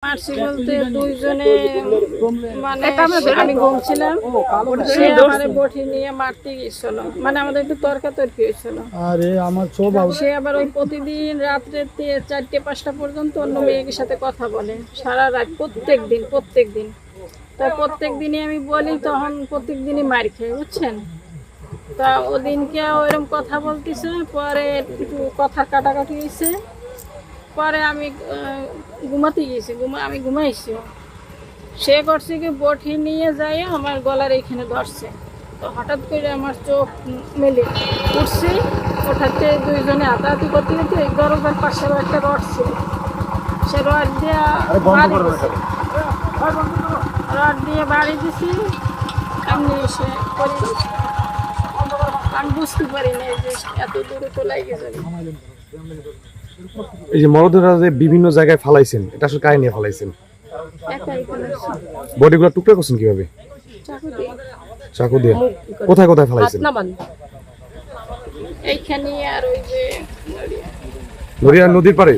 মারছি বলতে দুইজনে মানে আমি ঘুমছিলাম, সে আমারে বটি নিয়ে মারতে গেছিল, মানে আমাদের একটু তর্কাতর্কি হয়েছিল। আরে আমার সে আবার ওই প্রতিদিন রাত্রে 4টা-5টা পর্যন্ত অন্য মেয়ের সাথে কথা বলে সারা রাত, প্রত্যেক দিন। তা প্রত্যেক দিনই আমি বলি, তখন প্রত্যেক দিনই মার খাই, বুঝছেন। তা ওদিনকে ওইরকম কথা বলতেছে, পরে একটু কথা কাটাকাটি হয়েছে। পরে আমি ঘুমাতে গেছি, আমি ঘুমাইছি। সে করছে কি বটি নিয়ে যায় আমার গলার এইখানে ধরছে। তো হঠাৎ করে আমার চোখ মেলে উঠছে, ওঠাতে দুইজনে হাতাহাতি করতে করতে এই দরজার পাশে একটা রড ছিল, সে রড দিয়ে বাড়ি দিছি। আমি এসে আমি বুঝতে পারি না যে এত দূরে তো লাগে যাবে। এই যে মরদেহটা যে বিভিন্ন জায়গায় ফালাইছেন, এটা আসলে কাহিনী নিয়ে ফালাইছেন? একাই ফেলেছি। বডিগুলো টুকরা করছেন কিভাবে? চাকু দিয়ে। চাকু দিয়ে? কোথায় কোথায় ফালাইছেন? এইখানে আর ওই যে নড়িয়া নদীর পাড়ে।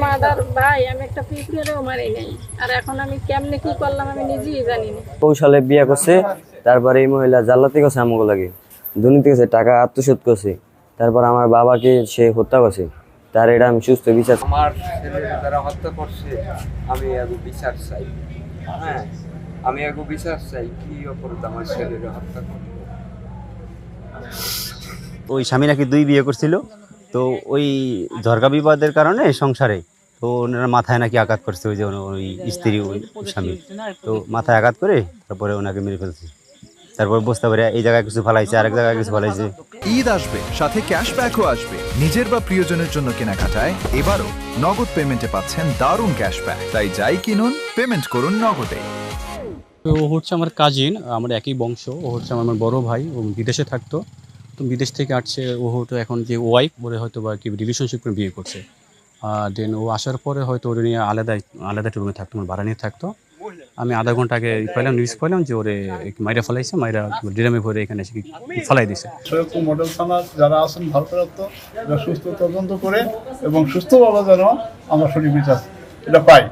মাদার ভাই, আমি একটা পিঁপড়েও মারি নাই, আর এখন আমি কেমনে কি করলাম আমি নিজেই জানি না। কৌশলে বিয়ে করছে, তারপরে এই মহিলা জাল্লাতি করছে আমাকে লাগে, দুর্নীতি করছে, টাকা আত্মসাৎ করছে, তারপর আমার বাবাকে সে হত্যা করছে। তার এটা আমি সুস্থ বিচার। আমার ছেলের যারা হত্যা করছে, আমি আগে বিচার চাই। হ্যাঁ, আমি আগে বিচার চাই। কি অপরাধ আমার ছেলের হত্যা করলো? ওই স্বামী নাকি 2 বিয়ে করছিল, তো ওই ঝরকা বিবাদের কারণে সংসারে তো ওনার মাথায় নাকি আঘাত করছে, ওই যে ওই স্ত্রী ওই স্বামী, তো মাথায় আঘাত করে তারপরে ওনাকে মেরে ফেলছে। তারপর বুঝতে পারে এই জায়গায় কিছু ফেলাইছে, আরেক জায়গায় কিছু ফেলাইছে। ঈদ আসবে, সাথে ক্যাশব্যাকও আসবে। নিজের বা প্রিয়জনের জন্য কেনাকাটায় এবারও নগদ পেমেন্টে পাচ্ছেন দারুণ ক্যাশব্যাক। তাই যাই কিনুন, পেমেন্ট করুন নগদে। ও হচ্ছে আমার কাজিন, আমার একই বংশ। ও হচ্ছে আমার বড় ভাই, ও বিদেশে থাকতো, তো বিদেশ থেকে আসছে। ও হয়তো এখন যে ওয়াইফ ওরে হয়তো বা কি রিলেশনশিপ করে বিয়ে করছে। দেন ও আসার পরে হয়তো ওরে নিয়ে আলাদা একটা রুমে থাকতো, আমার ভাড়া নিয়ে থাকতো। আমি আধা ঘন্টা আগে নিউজ পেলাম যে ওরে মাইরা ফেলাইছে, মাইরা ড্রামে ভরে এখানে এসে ফেলাই দিছে। সৈয়দপুর মডেল থানার যারা আছেন ভারপ্রাপ্ত, এরা সুস্থ তদন্ত করে এবং সুস্থভাবে যেন আমরা সঠিক বিচার এটা পাই,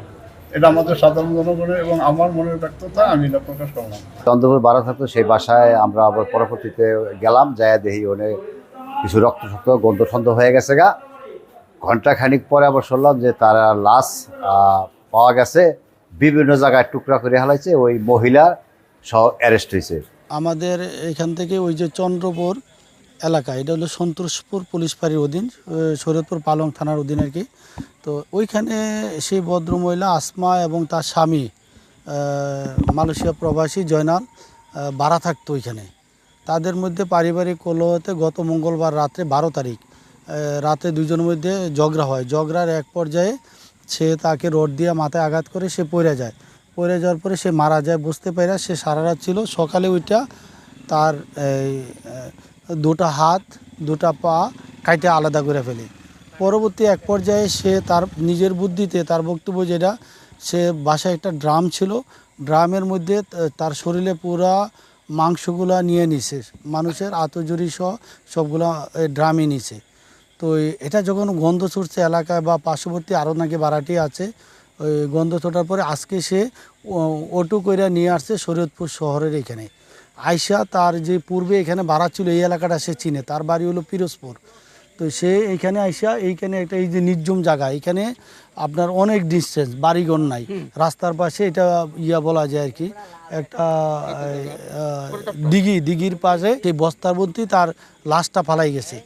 এটা আমাদের সাধারণ জনগণের এবং আমার মনের ব্যক্ততা, আমি এটা প্রকাশ করলাম। চন্দ্রপুর বাড়া থাকতো, সেই বাসায় আমরা আবার পরবর্তীতে গেলাম, যায় দেখি ওনে কিছু রক্ত গন্ধ ছন্দ হয়ে গেছে গা। ঘন্টা খানিক পরে আবার শুনলাম যে তারা লাশ পাওয়া গেছে, বিভিন্ন জায়গায় টুকরা করে হালাইছে, ওই মহিলা সহ অ্যারেস্ট হয়েছে। আমাদের এখান থেকে ওই যে চন্দ্রপুর এলাকা, এটা হলো সন্তোষপুর পুলিশ ফাঁড়ির অধীন, শরীয়তপুর পালং থানার অধীন আর কি। তো ওইখানে সেই ভদ্রমহিলা আসমা এবং তার স্বামী মালয়েশিয়া প্রবাসী জয়নাল ভাড়া থাকতো ওইখানে। তাদের মধ্যে পারিবারিক কলহতে গত মঙ্গলবার রাত্রে 12 তারিখ রাতে দুজনের মধ্যে ঝগড়া হয়। ঝগড়ার এক পর্যায়ে সে তাকে রড দিয়ে মাথায় আঘাত করে সে পড়ে যায়। পড়ে যাওয়ার পরে সে মারা যায়। বুঝতে পারে সে সারা রাত ছিল। সকালে ওইটা তার দুটা হাত দুটা পা কাইটে আলাদা করে ফেলে। পরবর্তী এক পর্যায়ে সে তার নিজের বুদ্ধিতে, তার বক্তব্য যেটা, সে বাসায় একটা ড্রাম ছিল, ড্রামের মধ্যে তার শরীরে পুরা মাংসগুলা নিয়ে নিছে, মানুষের আতজুরি সহ সবগুলা ড্রামে নিছে। তো এটা যখন গন্ধ ছুটছে এলাকায় বা পার্শ্ববর্তী আরও নাকি ভাড়াটি আছে, ওই গন্ধ ছোটার পরে আজকে সে অটো করে নিয়ে আসছে শরীয়তপুর শহরের এখানে। আয়শা তার যে পূর্বে এখানে ভাড়া ছিল, এই এলাকাটা সে চিনে, তার বাড়ি হলো পিরোজপুর। তো সে এইখানে আয়শা, এইখানে একটা এই যে নির্জম জায়গা, এখানে আপনার অনেক ডিস্টেন্স, বাড়িঘর নাই, রাস্তার পাশে এটা বলা যায় আর কি, একটা দিঘির পাশে সেই বস্তার মধ্যে তার লাশটা ফালাই গেছে।